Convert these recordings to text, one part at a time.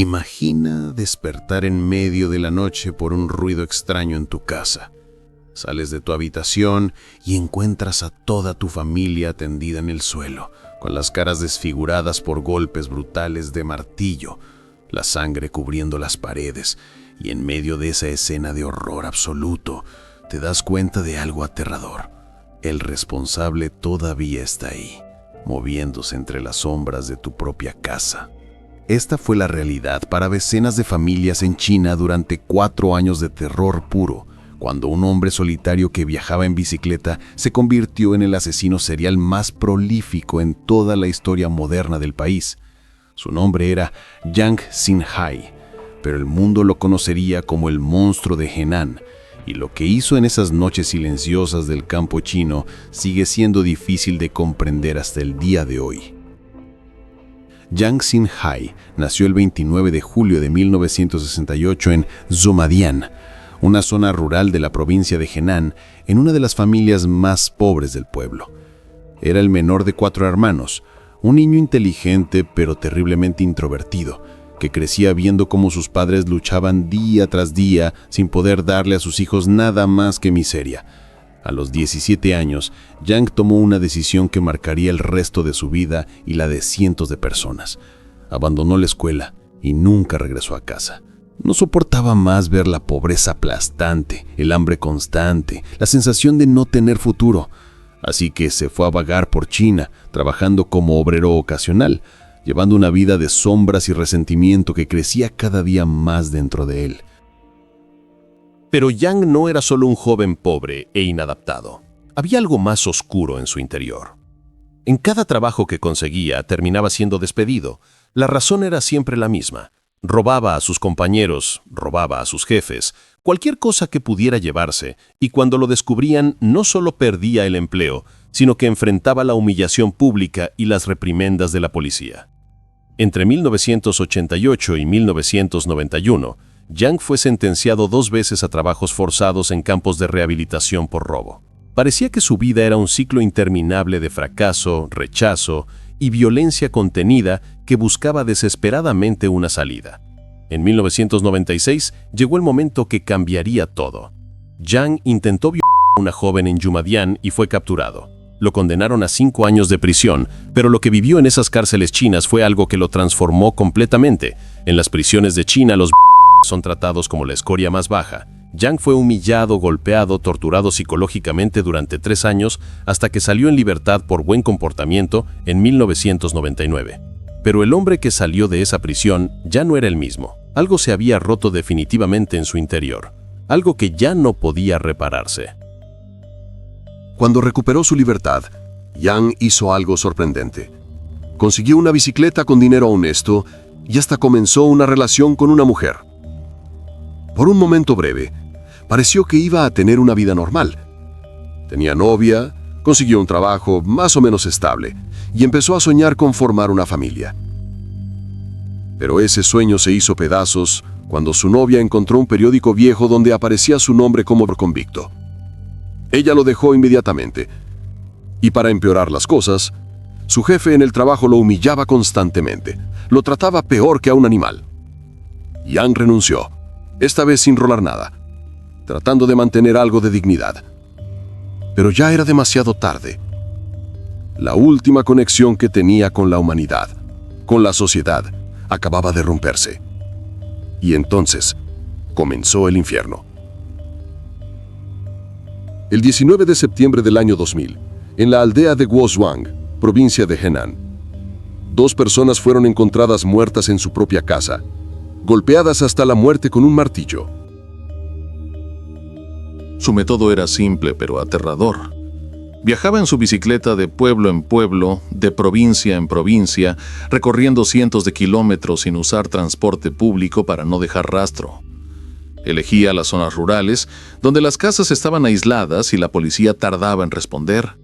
Imagina despertar en medio de la noche por un ruido extraño en tu casa. Sales de tu habitación y encuentras a toda tu familia tendida en el suelo, con las caras desfiguradas por golpes brutales de martillo, la sangre cubriendo las paredes, y en medio de esa escena de horror absoluto, te das cuenta de algo aterrador. El responsable todavía está ahí, moviéndose entre las sombras de tu propia casa. Esta fue la realidad para decenas de familias en China durante 4 años de terror puro, cuando un hombre solitario que viajaba en bicicleta se convirtió en el asesino serial más prolífico en toda la historia moderna del país. Su nombre era Yang Xinhai, pero el mundo lo conocería como el monstruo de Henan, y lo que hizo en esas noches silenciosas del campo chino sigue siendo difícil de comprender hasta el día de hoy. Yang Xinhai nació el 29 de julio de 1968 en Zhoumadian, una zona rural de la provincia de Henan, en una de las familias más pobres del pueblo. Era el menor de 4 hermanos, un niño inteligente pero terriblemente introvertido, que crecía viendo cómo sus padres luchaban día tras día sin poder darle a sus hijos nada más que miseria. A los 17 años, Yang tomó una decisión que marcaría el resto de su vida y la de cientos de personas. Abandonó la escuela y nunca regresó a casa. No soportaba más ver la pobreza aplastante, el hambre constante, la sensación de no tener futuro. Así que se fue a vagar por China, trabajando como obrero ocasional, llevando una vida de sombras y resentimiento que crecía cada día más dentro de él. Pero Yang no era solo un joven pobre e inadaptado. Había algo más oscuro en su interior. En cada trabajo que conseguía terminaba siendo despedido. La razón era siempre la misma. Robaba a sus compañeros, robaba a sus jefes, cualquier cosa que pudiera llevarse, y cuando lo descubrían no solo perdía el empleo, sino que enfrentaba la humillación pública y las reprimendas de la policía. Entre 1988 y 1991, Yang fue sentenciado 2 veces a trabajos forzados en campos de rehabilitación por robo. Parecía que su vida era un ciclo interminable de fracaso, rechazo y violencia contenida que buscaba desesperadamente una salida. En 1996 llegó el momento que cambiaría todo. Yang intentó violar a una joven en Zhoumadian y fue capturado. Lo condenaron a 5 años de prisión, pero lo que vivió en esas cárceles chinas fue algo que lo transformó completamente. En las prisiones de China, los son tratados como la escoria más baja. Yang fue humillado, golpeado, torturado psicológicamente durante 3 años hasta que salió en libertad por buen comportamiento en 1999. Pero el hombre que salió de esa prisión ya no era el mismo. Algo se había roto definitivamente en su interior, algo que ya no podía repararse. Cuando recuperó su libertad, Yang hizo algo sorprendente. Consiguió una bicicleta con dinero honesto y hasta comenzó una relación con una mujer. Por un momento breve, pareció que iba a tener una vida normal. Tenía novia, consiguió un trabajo más o menos estable y empezó a soñar con formar una familia. Pero ese sueño se hizo pedazos cuando su novia encontró un periódico viejo donde aparecía su nombre como convicto. Ella lo dejó inmediatamente, y para empeorar las cosas, su jefe en el trabajo lo humillaba constantemente, lo trataba peor que a un animal. Yang renunció, esta vez sin rolar nada, tratando de mantener algo de dignidad. Pero ya era demasiado tarde. La última conexión que tenía con la humanidad, con la sociedad, acababa de romperse. Y entonces comenzó el infierno. El 19 de septiembre del año 2000, en la aldea de Guozhuang, provincia de Henan, 2 personas fueron encontradas muertas en su propia casa, golpeadas hasta la muerte con un martillo. Su método era simple pero aterrador. Viajaba en su bicicleta de pueblo en pueblo, de provincia en provincia, recorriendo cientos de kilómetros sin usar transporte público para no dejar rastro. Elegía las zonas rurales, donde las casas estaban aisladas y la policía tardaba en responder.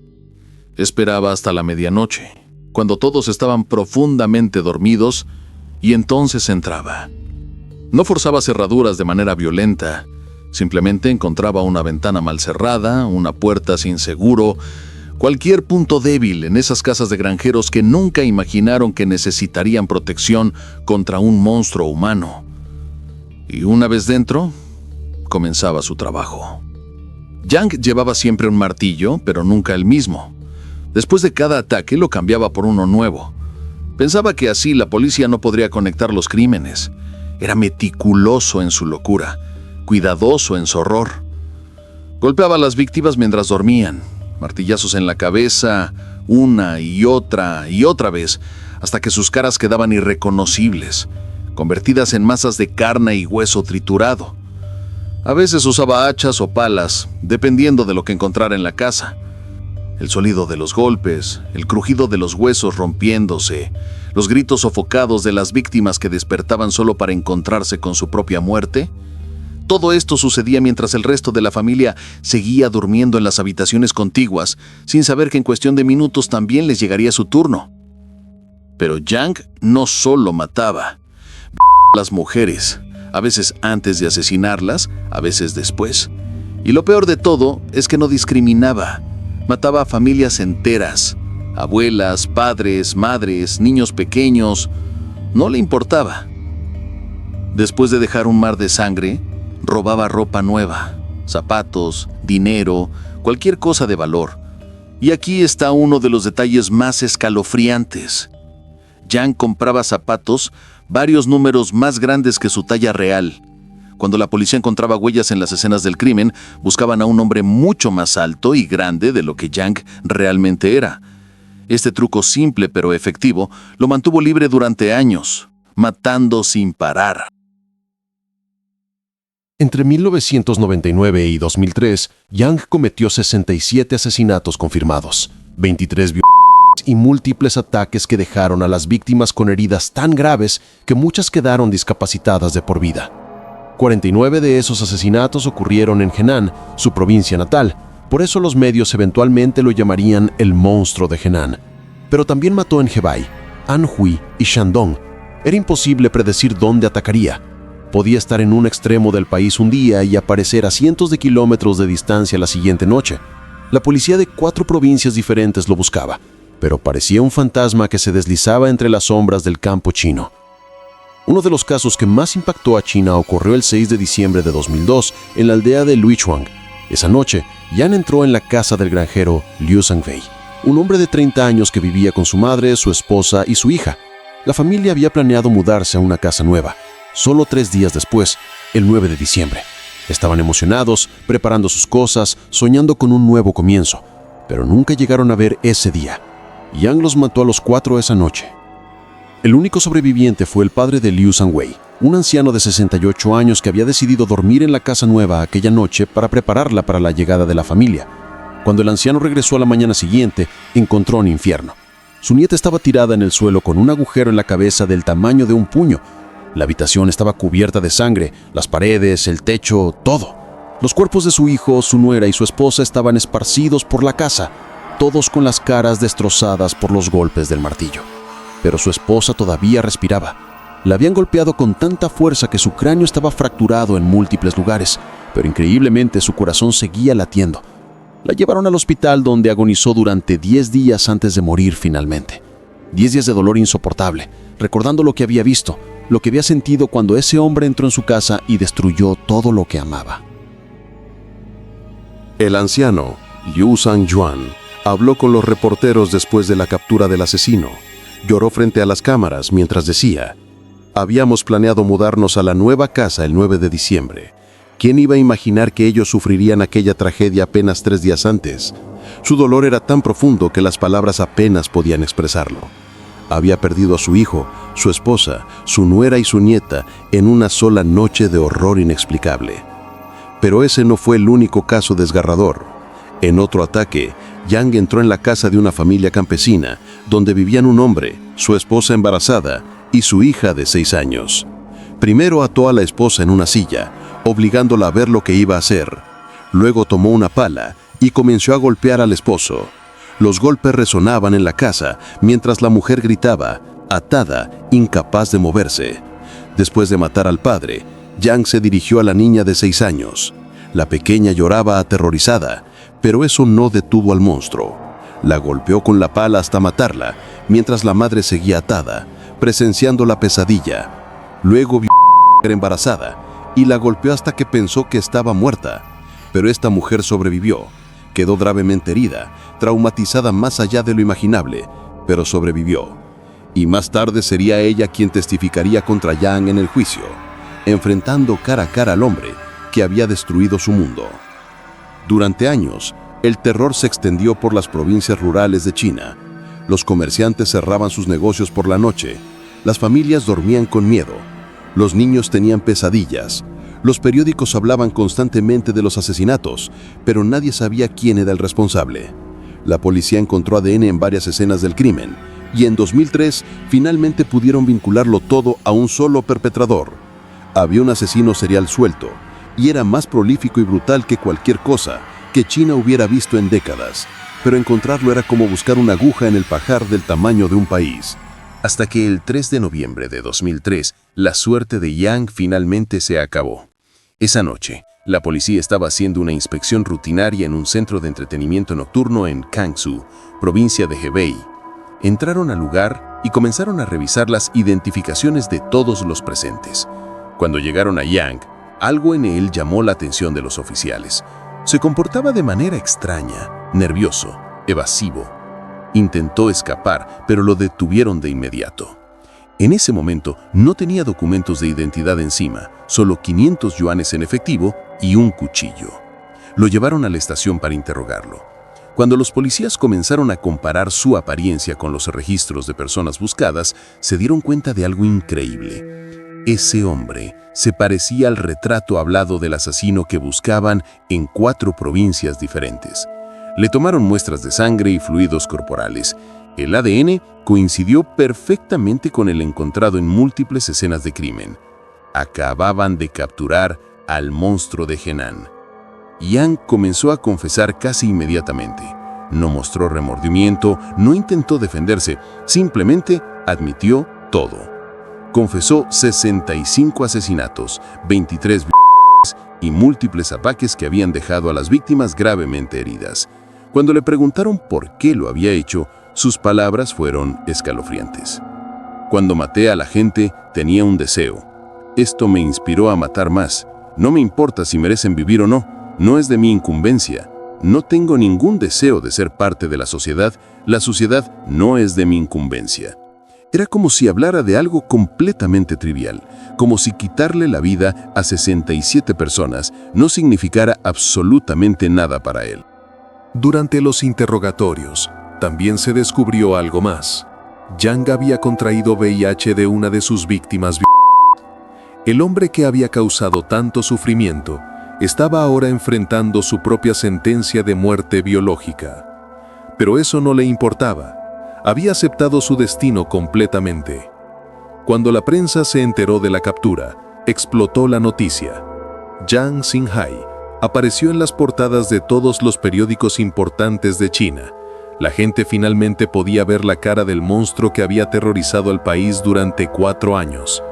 Esperaba hasta la medianoche, cuando todos estaban profundamente dormidos, y entonces entraba. No forzaba cerraduras de manera violenta, simplemente encontraba una ventana mal cerrada, una puerta sin seguro, Cualquier punto débil en esas casas de granjeros que nunca imaginaron que necesitarían protección contra un monstruo humano. Y una vez dentro, comenzaba su trabajo. Yang llevaba siempre un martillo, pero nunca el mismo. Después de cada ataque lo cambiaba por uno nuevo. Pensaba que así la policía no podría conectar los crímenes. Era meticuloso en su locura, cuidadoso en su horror. Golpeaba a las víctimas mientras dormían, martillazos en la cabeza, una y otra vez, hasta que sus caras quedaban irreconocibles, convertidas en masas de carne y hueso triturado. A veces usaba hachas o palas, dependiendo de lo que encontrara en la casa. El sonido de los golpes, el crujido de los huesos rompiéndose, los gritos sofocados de las víctimas que despertaban solo para encontrarse con su propia muerte. Todo esto sucedía mientras el resto de la familia seguía durmiendo en las habitaciones contiguas, sin saber que en cuestión de minutos también les llegaría su turno. Pero Yang no solo mataba a las mujeres, a veces antes de asesinarlas, a veces después. Y lo peor de todo es que no discriminaba. Mataba a familias enteras, abuelas, padres, madres, niños pequeños. No le importaba. Después de dejar un mar de sangre, robaba ropa nueva, zapatos, dinero, cualquier cosa de valor. Y aquí está uno de los detalles más escalofriantes. Yang compraba zapatos varios números más grandes que su talla real. Cuando la policía encontraba huellas en las escenas del crimen, buscaban a un hombre mucho más alto y grande de lo que Yang realmente era. Este truco simple pero efectivo lo mantuvo libre durante años, matando sin parar. Entre 1999 y 2003, Yang cometió 67 asesinatos confirmados, 23 violaciones y múltiples ataques que dejaron a las víctimas con heridas tan graves que muchas quedaron discapacitadas de por vida. 49 de esos asesinatos ocurrieron en Henan, su provincia natal. Por eso los medios eventualmente lo llamarían el monstruo de Henan. Pero también mató en Hebei, Anhui y Shandong. Era imposible predecir dónde atacaría. Podía estar en un extremo del país un día y aparecer a cientos de kilómetros de distancia la siguiente noche. La policía de 4 provincias diferentes lo buscaba, pero parecía un fantasma que se deslizaba entre las sombras del campo chino. Uno de los casos que más impactó a China ocurrió el 6 de diciembre de 2002 en la aldea de Luichuang. Esa noche, Yan entró en la casa del granjero Liu Sangwei, un hombre de 30 años que vivía con su madre, su esposa y su hija. La familia había planeado mudarse a una casa nueva. Solo 3 días después, el 9 de diciembre. Estaban emocionados, preparando sus cosas, soñando con un nuevo comienzo. Pero nunca llegaron a ver ese día. Yang los mató a los 4 esa noche. El único sobreviviente fue el padre de Liu Sangwei, un anciano de 68 años que había decidido dormir en la casa nueva aquella noche para prepararla para la llegada de la familia. Cuando el anciano regresó a la mañana siguiente, encontró un infierno. Su nieta estaba tirada en el suelo con un agujero en la cabeza del tamaño de un puño. La habitación estaba cubierta de sangre, las paredes, el techo, todo. Los cuerpos de su hijo, su nuera y su esposa estaban esparcidos por la casa, todos con las caras destrozadas por los golpes del martillo. Pero su esposa todavía respiraba. La habían golpeado con tanta fuerza que su cráneo estaba fracturado en múltiples lugares, pero increíblemente su corazón seguía latiendo. La llevaron al hospital donde agonizó durante 10 días antes de morir finalmente. 10 días de dolor insoportable, recordando lo que había visto, lo que había sentido cuando ese hombre entró en su casa y destruyó todo lo que amaba. El anciano, Liu Sangyuan, habló con los reporteros después de la captura del asesino. Lloró frente a las cámaras mientras decía: «Habíamos planeado mudarnos a la nueva casa el 9 de diciembre. ¿Quién iba a imaginar que ellos sufrirían aquella tragedia apenas 3 días antes? Su dolor era tan profundo que las palabras apenas podían expresarlo. Había perdido a su hijo, su esposa, su nuera y su nieta en una sola noche de horror inexplicable. Pero ese no fue el único caso desgarrador. En otro ataque, Yang entró en la casa de una familia campesina, donde vivían un hombre, su esposa embarazada y su hija de 6 años. Primero ató a la esposa en una silla, obligándola a ver lo que iba a hacer. Luego tomó una pala y comenzó a golpear al esposo. Los golpes resonaban en la casa mientras la mujer gritaba, atada, incapaz de moverse. Después de matar al padre, Yang se dirigió a la niña de 6 años. La pequeña lloraba aterrorizada, pero eso no detuvo al monstruo. La golpeó con la pala hasta matarla, mientras la madre seguía atada, presenciando la pesadilla. Luego vio a la mujer embarazada y la golpeó hasta que pensó que estaba muerta. Pero esta mujer sobrevivió. Quedó gravemente herida, traumatizada más allá de lo imaginable, pero sobrevivió. Y más tarde sería ella quien testificaría contra Yang en el juicio, enfrentando cara a cara al hombre que había destruido su mundo. Durante años, el terror se extendió por las provincias rurales de China. Los comerciantes cerraban sus negocios por la noche, las familias dormían con miedo, los niños tenían pesadillas, los periódicos hablaban constantemente de los asesinatos, pero nadie sabía quién era el responsable. La policía encontró ADN en varias escenas del crimen, y en 2003 finalmente pudieron vincularlo todo a un solo perpetrador. Había un asesino serial suelto, y era más prolífico y brutal que cualquier cosa que China hubiera visto en décadas, pero encontrarlo era como buscar una aguja en el pajar del tamaño de un país. Hasta que el 3 de noviembre de 2003, la suerte de Yang finalmente se acabó. Esa noche, la policía estaba haciendo una inspección rutinaria en un centro de entretenimiento nocturno en Kangsu, provincia de Hebei. Entraron al lugar y comenzaron a revisar las identificaciones de todos los presentes. Cuando llegaron a Yang, algo en él llamó la atención de los oficiales. Se comportaba de manera extraña, nervioso, evasivo. Intentó escapar, pero lo detuvieron de inmediato. En ese momento no tenía documentos de identidad encima, solo 500 yuanes en efectivo y un cuchillo. Lo llevaron a la estación para interrogarlo. Cuando los policías comenzaron a comparar su apariencia con los registros de personas buscadas, se dieron cuenta de algo increíble. Ese hombre se parecía al retrato hablado del asesino que buscaban en 4 provincias diferentes. Le tomaron muestras de sangre y fluidos corporales. El ADN coincidió perfectamente con el encontrado en múltiples escenas de crimen. Acababan de capturar al monstruo de Henan. Yang comenzó a confesar casi inmediatamente. No mostró remordimiento, no intentó defenderse, simplemente admitió todo. Confesó 65 asesinatos, 23 y múltiples ataques que habían dejado a las víctimas gravemente heridas. Cuando le preguntaron por qué lo había hecho, sus palabras fueron escalofriantes. Cuando maté a la gente, tenía un deseo. Esto me inspiró a matar más. No me importa si merecen vivir o no. No es de mi incumbencia. No tengo ningún deseo de ser parte de la sociedad. La sociedad no es de mi incumbencia. Era como si hablara de algo completamente trivial, como si quitarle la vida a 67 personas no significara absolutamente nada para él. Durante los interrogatorios, también se descubrió algo más. Yang había contraído VIH de una de sus víctimas. El hombre que había causado tanto sufrimiento estaba ahora enfrentando su propia sentencia de muerte biológica. Pero eso no le importaba. Había aceptado su destino completamente. Cuando la prensa se enteró de la captura, explotó la noticia. Yang Xinghai apareció en las portadas de todos los periódicos importantes de China. La gente finalmente podía ver la cara del monstruo que había aterrorizado al país durante 4 años.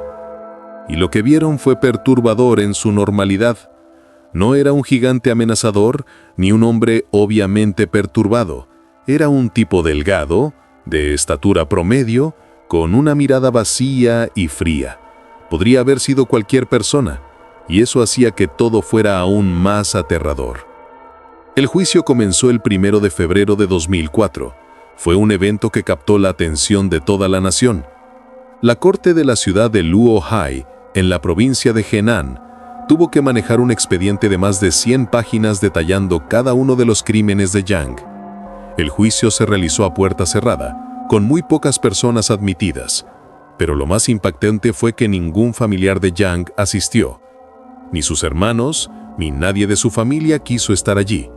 Y lo que vieron fue perturbador en su normalidad. No era un gigante amenazador, ni un hombre obviamente perturbado. Era un tipo delgado, de estatura promedio, con una mirada vacía y fría. Podría haber sido cualquier persona, y eso hacía que todo fuera aún más aterrador. El juicio comenzó el 1 de febrero de 2004. Fue un evento que captó la atención de toda la nación. La corte de la ciudad de Luohai, en la provincia de Henan, tuvo que manejar un expediente de más de 100 páginas detallando cada uno de los crímenes de Yang. El juicio se realizó a puerta cerrada, con muy pocas personas admitidas, pero lo más impactante fue que ningún familiar de Yang asistió. Ni sus hermanos, ni nadie de su familia quiso estar allí.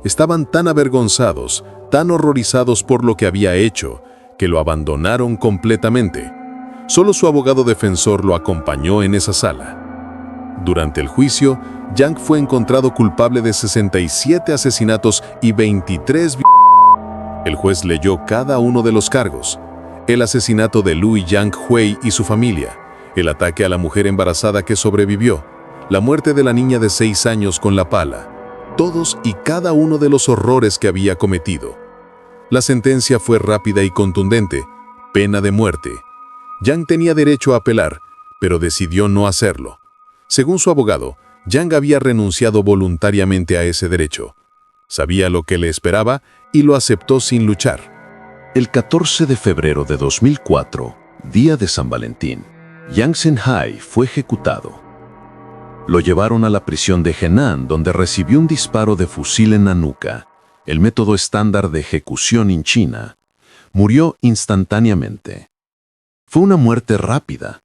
Estaban tan avergonzados, tan horrorizados por lo que había hecho, que lo abandonaron completamente. Solo su abogado defensor lo acompañó en esa sala. Durante el juicio, Yang fue encontrado culpable de 67 asesinatos y 23 El juez leyó cada uno de los cargos: el asesinato de Lu Yang Hui y su familia, el ataque a la mujer embarazada que sobrevivió, la muerte de la niña de 6 años con la pala, todos y cada uno de los horrores que había cometido. La sentencia fue rápida y contundente, pena de muerte. Yang tenía derecho a apelar, pero decidió no hacerlo. Según su abogado, Yang había renunciado voluntariamente a ese derecho. Sabía lo que le esperaba y lo aceptó sin luchar. El 14 de febrero de 2004, día de San Valentín, Yang Zhenghai fue ejecutado. Lo llevaron a la prisión de Henan, donde recibió un disparo de fusil en la nuca, el método estándar de ejecución en China. Murió instantáneamente. Fue una muerte rápida,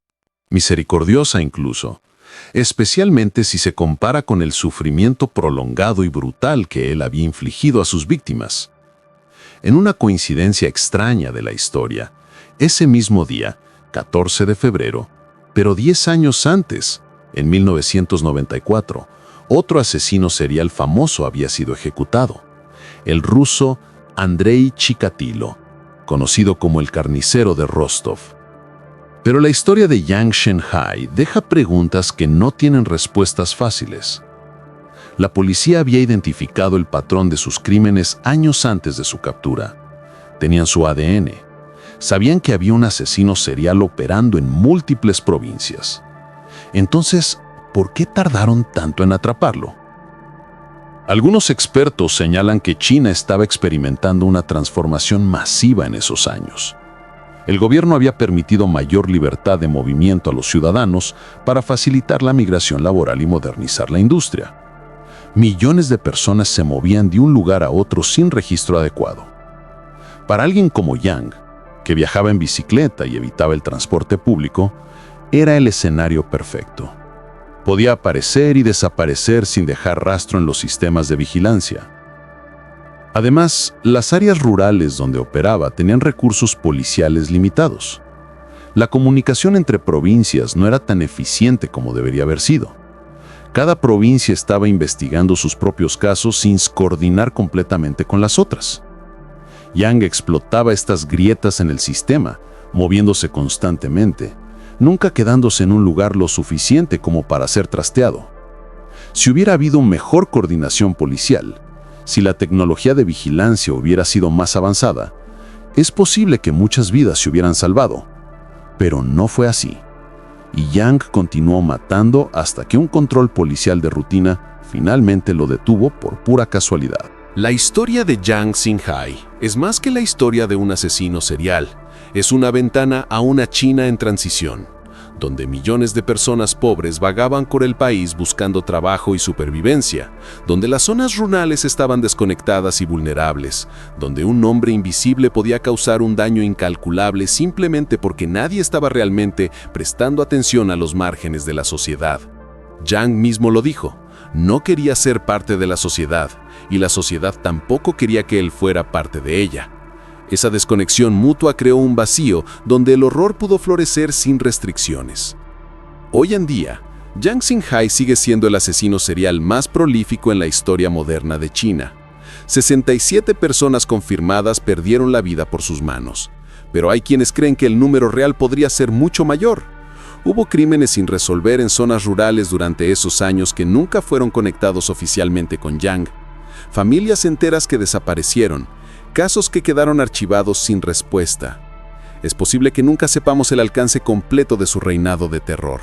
misericordiosa incluso, especialmente si se compara con el sufrimiento prolongado y brutal que él había infligido a sus víctimas. En una coincidencia extraña de la historia, ese mismo día, 14 de febrero, pero 10 años antes, en 1994, otro asesino serial famoso había sido ejecutado, el ruso Andrei Chikatilo, conocido como el carnicero de Rostov. Pero la historia de Yang Zhenghai deja preguntas que no tienen respuestas fáciles. La policía había identificado el patrón de sus crímenes años antes de su captura. Tenían su ADN. Sabían que había un asesino serial operando en múltiples provincias. Entonces, ¿por qué tardaron tanto en atraparlo? Algunos expertos señalan que China estaba experimentando una transformación masiva en esos años. El gobierno había permitido mayor libertad de movimiento a los ciudadanos para facilitar la migración laboral y modernizar la industria. Millones de personas se movían de un lugar a otro sin registro adecuado. Para alguien como Yang, que viajaba en bicicleta y evitaba el transporte público, era el escenario perfecto. Podía aparecer y desaparecer sin dejar rastro en los sistemas de vigilancia. Además, las áreas rurales donde operaba tenían recursos policiales limitados. La comunicación entre provincias no era tan eficiente como debería haber sido. Cada provincia estaba investigando sus propios casos sin coordinar completamente con las otras. Yang explotaba estas grietas en el sistema, moviéndose constantemente, nunca quedándose en un lugar lo suficiente como para ser trasteado. Si hubiera habido mejor coordinación policial, si la tecnología de vigilancia hubiera sido más avanzada, es posible que muchas vidas se hubieran salvado. Pero no fue así. Y Yang continuó matando hasta que un control policial de rutina finalmente lo detuvo por pura casualidad. La historia de Yang Zhenghai es más que la historia de un asesino serial. Es una ventana a una China en transición, donde millones de personas pobres vagaban por el país buscando trabajo y supervivencia, donde las zonas rurales estaban desconectadas y vulnerables, donde un hombre invisible podía causar un daño incalculable simplemente porque nadie estaba realmente prestando atención a los márgenes de la sociedad. Yang mismo lo dijo, no quería ser parte de la sociedad, y la sociedad tampoco quería que él fuera parte de ella. Esa desconexión mutua creó un vacío donde el horror pudo florecer sin restricciones. Hoy en día, Yang Zhenghai sigue siendo el asesino serial más prolífico en la historia moderna de China. 67 personas confirmadas perdieron la vida por sus manos, pero hay quienes creen que el número real podría ser mucho mayor. Hubo crímenes sin resolver en zonas rurales durante esos años que nunca fueron conectados oficialmente con Yang. Familias enteras que desaparecieron, casos que quedaron archivados sin respuesta. Es posible que nunca sepamos el alcance completo de su reinado de terror.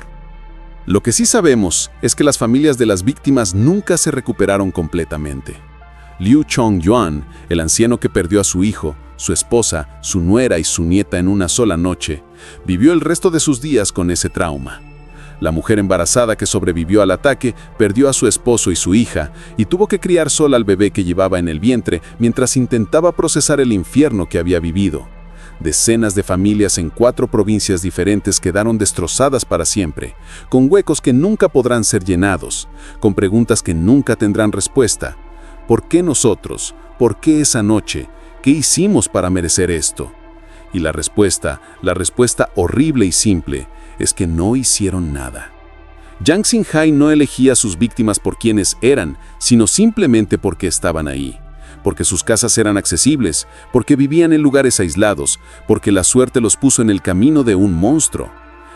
Lo que sí sabemos es que las familias de las víctimas nunca se recuperaron completamente. Liu Chongyuan, el anciano que perdió a su hijo, su esposa, su nuera y su nieta en una sola noche, vivió el resto de sus días con ese trauma. La mujer embarazada que sobrevivió al ataque perdió a su esposo y su hija y tuvo que criar sola al bebé que llevaba en el vientre mientras intentaba procesar el infierno que había vivido. Decenas de familias en 4 provincias diferentes quedaron destrozadas para siempre, con huecos que nunca podrán ser llenados, con preguntas que nunca tendrán respuesta. ¿Por qué nosotros? ¿Por qué esa noche? ¿Qué hicimos para merecer esto? Y la respuesta horrible y simple, es que no hicieron nada. Yang Zhenghai no elegía a sus víctimas por quienes eran, sino simplemente porque estaban ahí, porque sus casas eran accesibles, porque vivían en lugares aislados, porque la suerte los puso en el camino de un monstruo.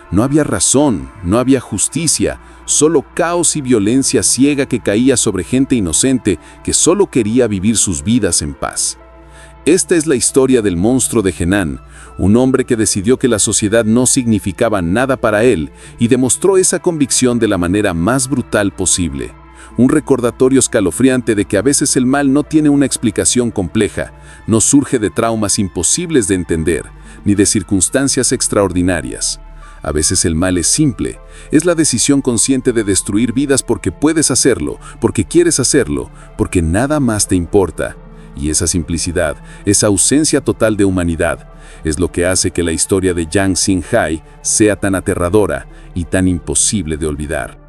No había razón, no había justicia, solo caos y violencia ciega que caía sobre gente inocente que solo quería vivir sus vidas en paz. Esta es la historia del monstruo de Henan, un hombre que decidió que la sociedad no significaba nada para él y demostró esa convicción de la manera más brutal posible. Un recordatorio escalofriante de que a veces el mal no tiene una explicación compleja, no surge de traumas imposibles de entender, ni de circunstancias extraordinarias. A veces el mal es simple, es la decisión consciente de destruir vidas porque puedes hacerlo, porque quieres hacerlo, porque nada más te importa. Y esa simplicidad, esa ausencia total de humanidad, es lo que hace que la historia de Yang Xinghai sea tan aterradora y tan imposible de olvidar.